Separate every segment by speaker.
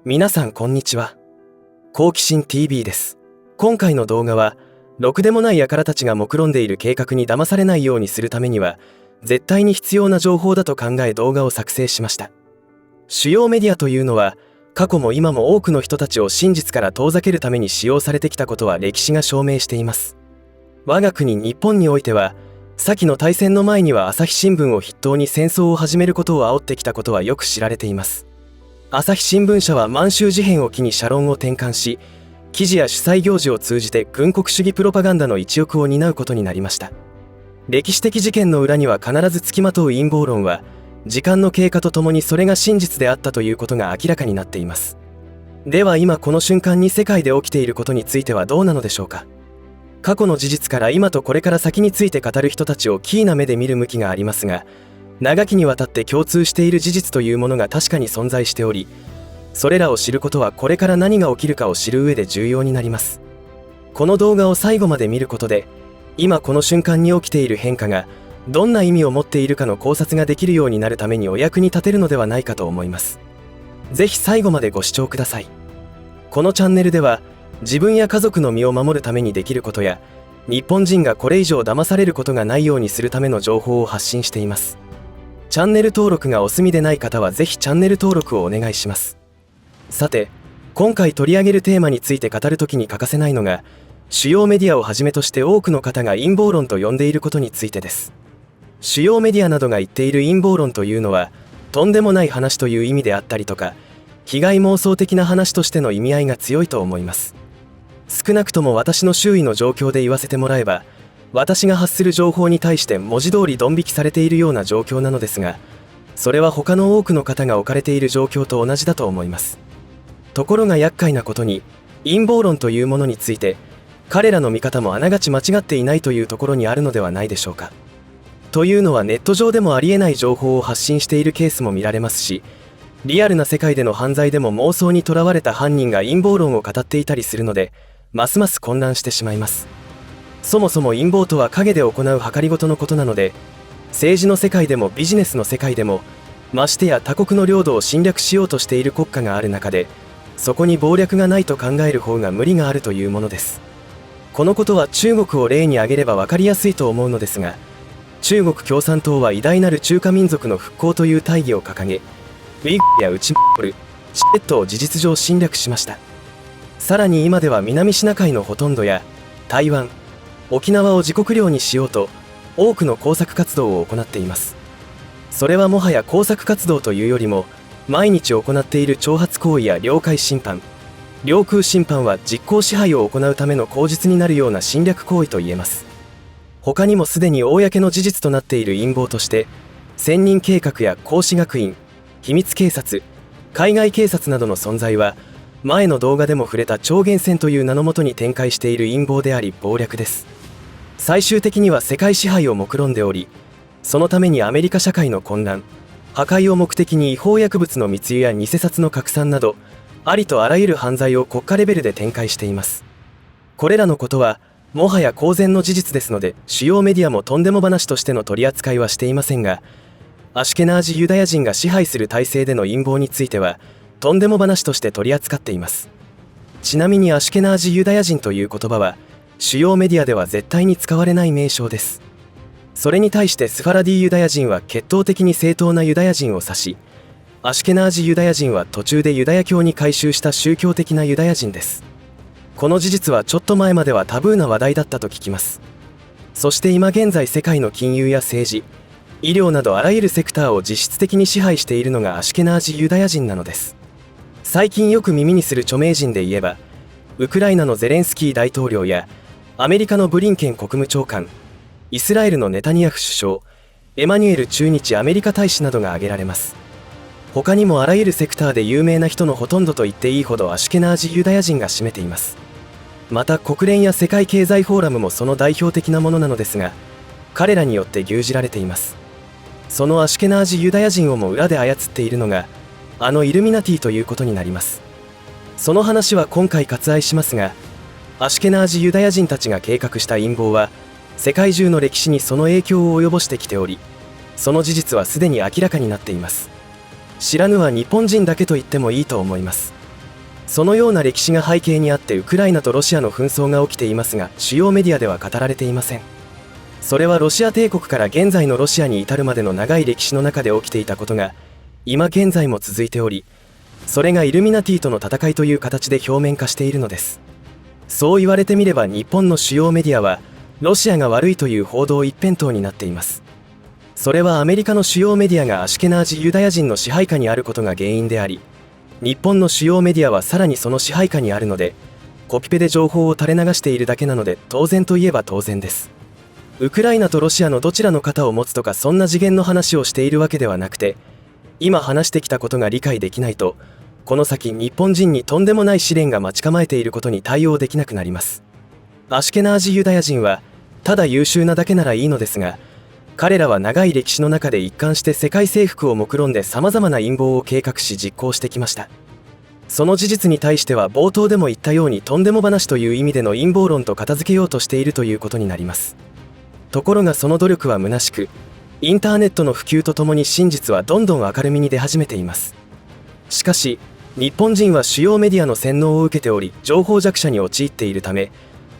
Speaker 1: 皆さんこんにちは。好奇心 TV です。今回の動画は、ろくでもない輩たちが目論んでいる計画に騙されないようにするためには、絶対に必要な情報だと考え動画を作成しました。主要メディアというのは、過去も今も多くの人たちを真実から遠ざけるために使用されてきたことは歴史が証明しています。我が国日本においては、先の大戦の前には朝日新聞を筆頭に戦争を始めることを煽ってきたことはよく知られています。朝日新聞社は満州事変を機に社論を転換し、記事や主催行事を通じて軍国主義プロパガンダの一翼を担うことになりました。歴史的事件の裏には必ずつきまとう陰謀論は、時間の経過とともにそれが真実であったということが明らかになっています。では今この瞬間に世界で起きていることについてはどうなのでしょうか。過去の事実から今とこれから先について語る人たちをキーな目で見る向きがありますが、長きにわたって共通している事実というものが確かに存在しており、それらを知ることはこれから何が起きるかを知る上で重要になります。この動画を最後まで見ることで、今この瞬間に起きている変化がどんな意味を持っているかの考察ができるようになるためにお役に立てるのではないかと思います。ぜひ最後までご視聴ください。このチャンネルでは、自分や家族の身を守るためにできることや、日本人がこれ以上騙されることがないようにするための情報を発信しています。チャンネル登録がお済みでない方はぜひチャンネル登録をお願いします。さて、今回取り上げるテーマについて語るときに欠かせないのが、主要メディアをはじめとして多くの方が陰謀論と呼んでいることについてです。主要メディアなどが言っている陰謀論というのは、とんでもない話という意味であったりとか、被害妄想的な話としての意味合いが強いと思います。少なくとも私の周囲の状況で言わせてもらえば、私が発する情報に対して文字通りドン引きされているような状況なのですが、それは他の多くの方が置かれている状況と同じだと思います。ところが厄介なことに、陰謀論というものについて、彼らの見方もあながち間違っていないというところにあるのではないでしょうか。というのはネット上でもありえない情報を発信しているケースも見られますし、リアルな世界での犯罪でも妄想にとらわれた犯人が陰謀論を語っていたりするので、ますます混乱してしまいます。そもそも陰謀とは陰で行う計りのことなので、政治の世界でもビジネスの世界でも、ましてや他国の領土を侵略しようとしている国家がある中で、そこに謀略がないと考える方が無理があるというものです。このことは中国を例に挙げれば分かりやすいと思うのですが、中国共産党は偉大なる中華民族の復興という大義を掲げ、ウイグルや内モンゴル、チベットを事実上侵略しました。さらに今では南シナ海のほとんどや台湾、沖縄を自国領にしようと多くの工作活動を行っています。それはもはや工作活動というよりも、毎日行っている挑発行為や領海侵犯、領空侵犯は実効支配を行うための口実になるような侵略行為と言えます。他にもすでに公の事実となっている陰謀として、千人計画や孔子学院、秘密警察、海外警察などの存在は、前の動画でも触れた超限戦という名のもとに展開している陰謀であり謀略です。最終的には世界支配を目論んでおり、そのためにアメリカ社会の混乱、破壊を目的に違法薬物の密輸や偽札の拡散など、ありとあらゆる犯罪を国家レベルで展開しています。これらのことはもはや公然の事実ですので、主要メディアもとんでも話としての取り扱いはしていませんが、アシュケナージユダヤ人が支配する体制での陰謀についてはとんでも話として取り扱っています。ちなみにアシュケナージユダヤ人という言葉は主要メディアでは絶対に使われない名称です。それに対してスファラディユダヤ人は血統的に正当なユダヤ人を指し、アシュケナージユダヤ人は途中でユダヤ教に改宗した宗教的なユダヤ人です。この事実はちょっと前まではタブーな話題だったと聞きます。そして今現在世界の金融や政治、医療などあらゆるセクターを実質的に支配しているのがアシュケナージユダヤ人なのです。最近よく耳にする著名人で言えば、ウクライナのゼレンスキー大統領やアメリカのブリンケン国務長官、イスラエルのネタニヤフ首相、エマニュエル駐日アメリカ大使などが挙げられます。他にもあらゆるセクターで有名な人のほとんどと言っていいほどアシュケナージユダヤ人が占めています。また国連や世界経済フォーラムもその代表的なものなのですが、彼らによって牛耳られています。そのアシュケナージユダヤ人をも裏で操っているのがあのイルミナティということになります。その話は今回割愛しますが、アシュケナージユダヤ人たちが計画した陰謀は世界中の歴史にその影響を及ぼしてきており、その事実はすでに明らかになっています。知らぬは日本人だけと言ってもいいと思います。そのような歴史が背景にあってウクライナとロシアの紛争が起きていますが、主要メディアでは語られていません。それはロシア帝国から現在のロシアに至るまでの長い歴史の中で起きていたことが今現在も続いており、それがイルミナティとの戦いという形で表面化しているのです。そう言われてみれば日本の主要メディアはロシアが悪いという報道一辺倒になっています。それはアメリカの主要メディアがアシュケナージユダヤ人の支配下にあることが原因であり、日本の主要メディアはさらにその支配下にあるので、コピペで情報を垂れ流しているだけなので当然といえば当然です。ウクライナとロシアのどちらの肩を持つとかそんな次元の話をしているわけではなくて、今話してきたことが理解できないと、この先日本人にとんでもない試練が待ち構えていることに対応できなくなります。アシュケナージユダヤ人はただ優秀なだけならいいのですが、彼らは長い歴史の中で一貫して世界征服を目論んで様々な陰謀を計画し実行してきました。その事実に対しては冒頭でも言ったようにとんでも話という意味での陰謀論と片付けようとしているということになります。ところがその努力は虚しく、インターネットの普及とともに真実はどんどん明るみに出始めています。しかし日本人は主要メディアの洗脳を受けており、情報弱者に陥っているため、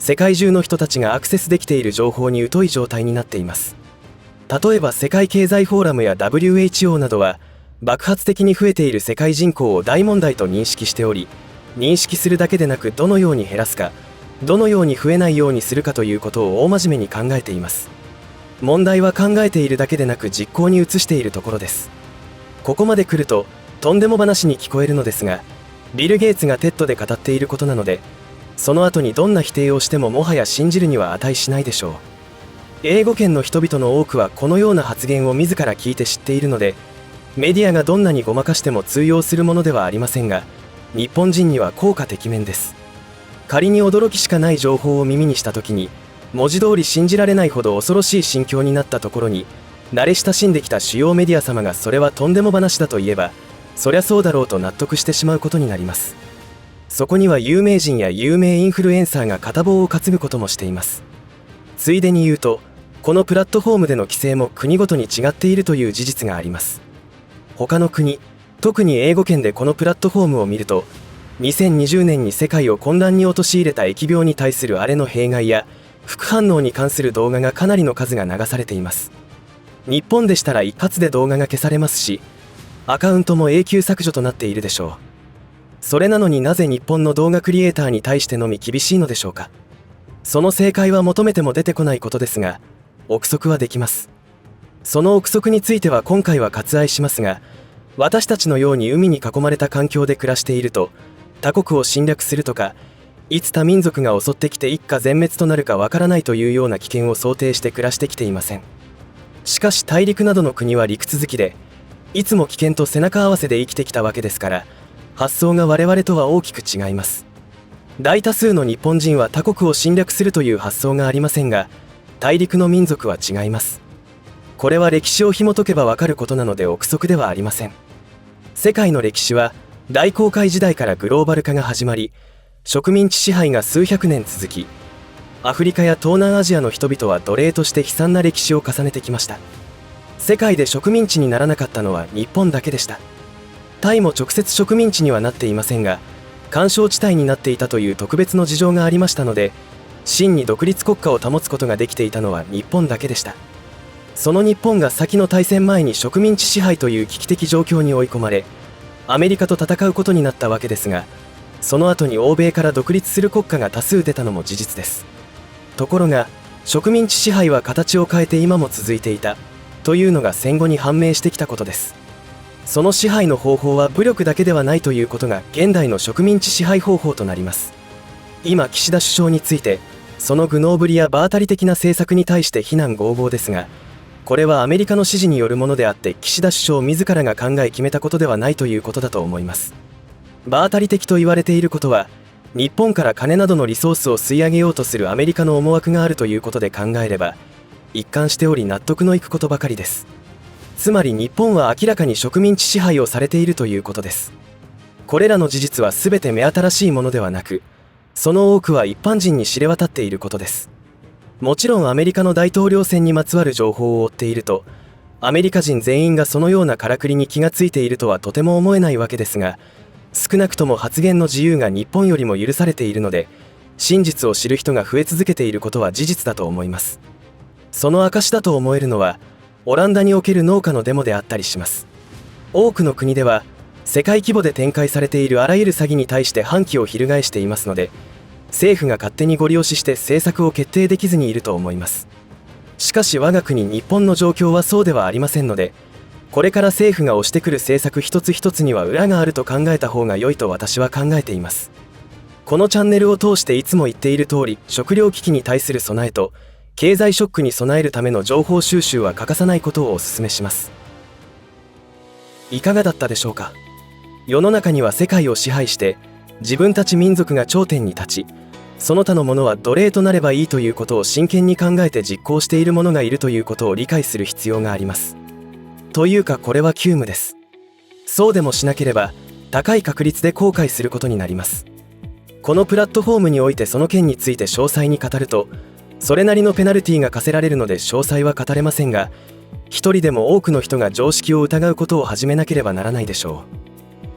Speaker 1: 世界中の人たちがアクセスできている情報に疎い状態になっています。例えば世界経済フォーラムや WHO などは爆発的に増えている世界人口を大問題と認識しており、認識するだけでなくどのように減らすか、どのように増えないようにするかということを大真面目に考えています。問題は考えているだけでなく実行に移しているところです。ここまで来るととんでも話に聞こえるのですが、ビル・ゲイツがテッドで語っていることなので、その後にどんな否定をしてももはや信じるには値しないでしょう。英語圏の人々の多くはこのような発言を自ら聞いて知っているので、メディアがどんなにごまかしても通用するものではありませんが、日本人には効果てきめんです。仮に驚きしかない情報を耳にした時に、文字通り信じられないほど恐ろしい心境になったところに、慣れ親しんできた主要メディア様がそれはとんでも話だと言えば、そりゃそうだろうと納得してしまうことになります。そこには有名人や有名インフルエンサーが片棒を担ぐこともしています。ついでに言うと、このプラットフォームでの規制も国ごとに違っているという事実があります。他の国、特に英語圏でこのプラットフォームを見ると、2020年に世界を混乱に陥れた疫病に対するあれの弊害や副反応に関する動画がかなりの数が流されています。日本でしたら一発で動画が消されますし、アカウントも永久削除となっているでしょう。それなのになぜ日本の動画クリエイターに対してのみ厳しいのでしょうか。その正解は求めても出てこないことですが、憶測はできます。その憶測については今回は割愛しますが、私たちのように海に囲まれた環境で暮らしていると、他国を侵略するとか、いつ他民族が襲ってきて一家全滅となるかわからないというような危険を想定して暮らしてきていません。しかし大陸などの国は陸続きで、いつも危険と背中合わせで生きてきたわけですから、発想が我々とは大きく違います。大多数の日本人は他国を侵略するという発想がありませんが、大陸の民族は違います。これは歴史を紐解けばわかることなので憶測ではありません。世界の歴史は大航海時代からグローバル化が始まり、植民地支配が数百年続き、アフリカや東南アジアの人々は奴隷として悲惨な歴史を重ねてきました。世界で植民地にならなかったのは日本だけでした。タイも直接植民地にはなっていませんが、緩衝地帯になっていたという特別の事情がありましたので、真に独立国家を保つことができていたのは日本だけでした。その日本が先の大戦前に植民地支配という危機的状況に追い込まれ、アメリカと戦うことになったわけですが、その後に欧米から独立する国家が多数出たのも事実です。ところが、植民地支配は形を変えて今も続いていたというのが戦後に判明してきたことです。その支配の方法は武力だけではないということが現代の植民地支配方法となります。今岸田首相について、その愚弄ぶりや場当たり的な政策に対して非難轟々ですが、これはアメリカの指示によるものであって岸田首相自らが考え決めたことではないということだと思います。場当たり的と言われていることは、日本から金などのリソースを吸い上げようとするアメリカの思惑があるということで考えれば、一貫しており納得のいくことばかりです。つまり日本は明らかに植民地支配をされているということです。これらの事実は全て目新しいものではなく、その多くは一般人に知れ渡っていることです。もちろんアメリカの大統領選にまつわる情報を追っていると、アメリカ人全員がそのようなからくりに気がついているとはとても思えないわけですが、少なくとも発言の自由が日本よりも許されているので、真実を知る人が増え続けていることは事実だと思います。その証だと思えるのは、オランダにおける農家のデモであったりします。多くの国では世界規模で展開されているあらゆる詐欺に対して反旗を翻していますので、政府が勝手にご利用しして政策を決定できずにいると思います。しかし我が国日本の状況はそうではありませんので、これから政府が推してくる政策一つ一つには裏があると考えた方が良いと私は考えています。このチャンネルを通していつも言っている通り、食糧危機に対する備えと経済ショックに備えるための情報収集は欠かさないことをお勧めします。いかがだったでしょうか。世の中には世界を支配して自分たち民族が頂点に立ち、その他のものは奴隷となればいいということを真剣に考えて実行している者がいるということを理解する必要があります。というかこれは急務です。そうでもしなければ高い確率で後悔することになります。このプラットフォームにおいてその件について詳細に語ると、それなりのペナルティが課せられるので詳細は語れませんが、一人でも多くの人が常識を疑うことを始めなければならないでしょ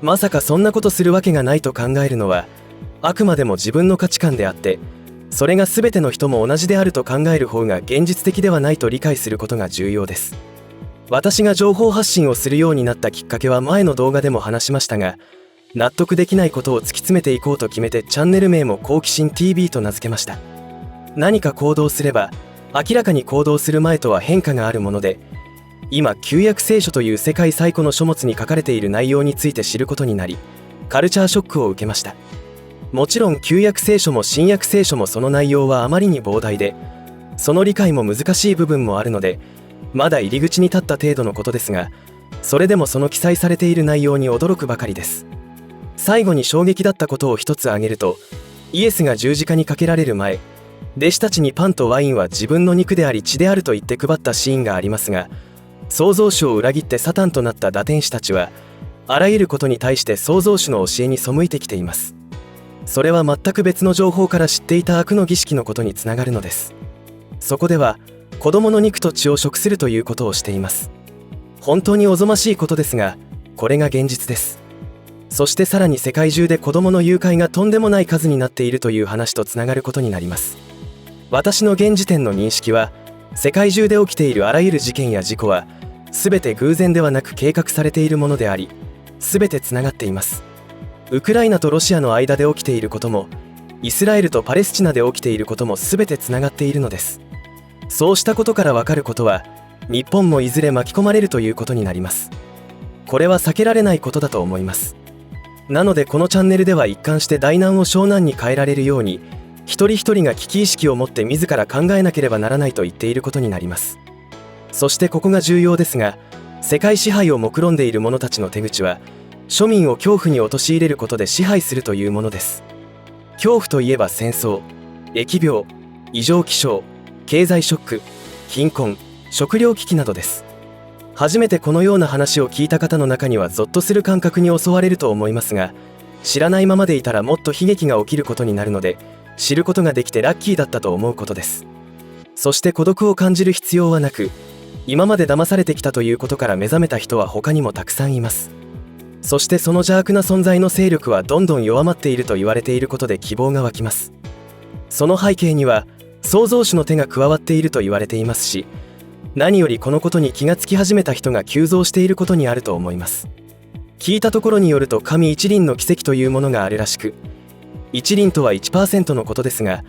Speaker 1: う。まさかそんなことするわけがないと考えるのは、あくまでも自分の価値観であって、それが全ての人も同じであると考える方が現実的ではないと理解することが重要です。私が情報発信をするようになったきっかけは前の動画でも話しましたが、納得できないことを突き詰めていこうと決めてチャンネル名も好奇心 TV と名付けました。何か行動すれば明らかに行動する前とは変化があるもので、今旧約聖書という世界最古の書物に書かれている内容について知ることになり、カルチャーショックを受けました。もちろん旧約聖書も新約聖書もその内容はあまりに膨大で、その理解も難しい部分もあるので、まだ入り口に立った程度のことですが、それでもその記載されている内容に驚くばかりです。最後に衝撃だったことを一つ挙げると、イエスが十字架にかけられる前、弟子たちにパンとワインは自分の肉であり血であると言って配ったシーンがありますが、創造主を裏切ってサタンとなった堕天使たちは、あらゆることに対して創造主の教えに背いてきています。それは全く別の情報から知っていた悪の儀式のことにつながるのです。そこでは子供の肉と血を食するということをしています。本当におぞましいことですが、これが現実です。そしてさらに世界中で子供の誘拐がとんでもない数になっているという話とつながることになります。私の現時点の認識は、世界中で起きているあらゆる事件や事故は全て偶然ではなく計画されているものであり、全てつながっています。ウクライナとロシアの間で起きていることも、イスラエルとパレスチナで起きていることも全てつながっているのです。そうしたことから分かることは、日本もいずれ巻き込まれるということになります。これは避けられないことだと思います。なのでこのチャンネルでは一貫して大難を小難に変えられるように、一人一人が危機意識を持って自ら考えなければならないと言っていることになります。そしてここが重要ですが、世界支配を目論んでいる者たちの手口は、庶民を恐怖に陥れることで支配するというものです。恐怖といえば戦争、疫病、異常気象、経済ショック、貧困、食糧危機などです。初めてこのような話を聞いた方の中にはゾッとする感覚に襲われると思いますが、知らないままでいたらもっと悲劇が起きることになるので、知ることができてラッキーだったと思うことです。そして孤独を感じる必要はなく、今まで騙されてきたということから目覚めた人は他にもたくさんいます。そしてその邪悪な存在の勢力はどんどん弱まっていると言われていることで希望が湧きます。その背景には創造主の手が加わっていると言われていますし、何よりこのことに気がつき始めた人が急増していることにあると思います。聞いたところによると神一輪の奇跡というものがあるらしく、一輪とは 1% のことですが、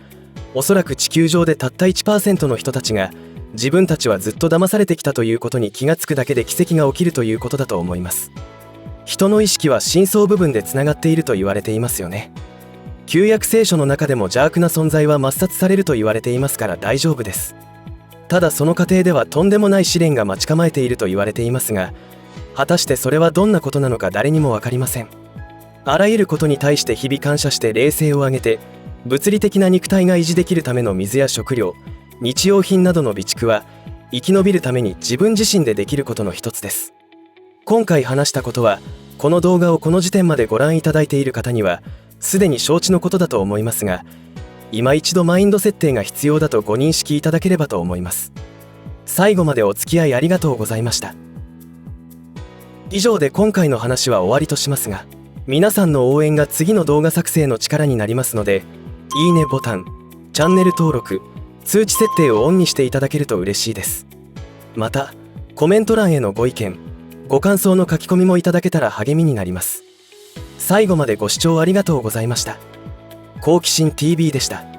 Speaker 1: おそらく地球上でたった 1% の人たちが自分たちはずっと騙されてきたということに気がつくだけで奇跡が起きるということだと思います。人の意識は深層部分でつながっていると言われていますよね。旧約聖書の中でも邪悪な存在は抹殺されると言われていますから大丈夫です。ただその過程ではとんでもない試練が待ち構えていると言われていますが、果たしてそれはどんなことなのか誰にも分かりません。あらゆることに対して日々感謝して冷静を上げて、物理的な肉体が維持できるための水や食料、日用品などの備蓄は生き延びるために自分自身でできることの一つです。今回話したことは、この動画をこの時点までご覧いただいている方にはすでに承知のことだと思いますが、今一度マインド設定が必要だとご認識いただければと思います。最後までお付き合いありがとうございました。以上で今回の話は終わりとしますが、皆さんの応援が次の動画作成の力になりますので、いいねボタン、チャンネル登録、通知設定をオンにしていただけると嬉しいです。また、コメント欄へのご意見、ご感想の書き込みもいただけたら励みになります。最後までご視聴ありがとうございました。好奇心 TV でした。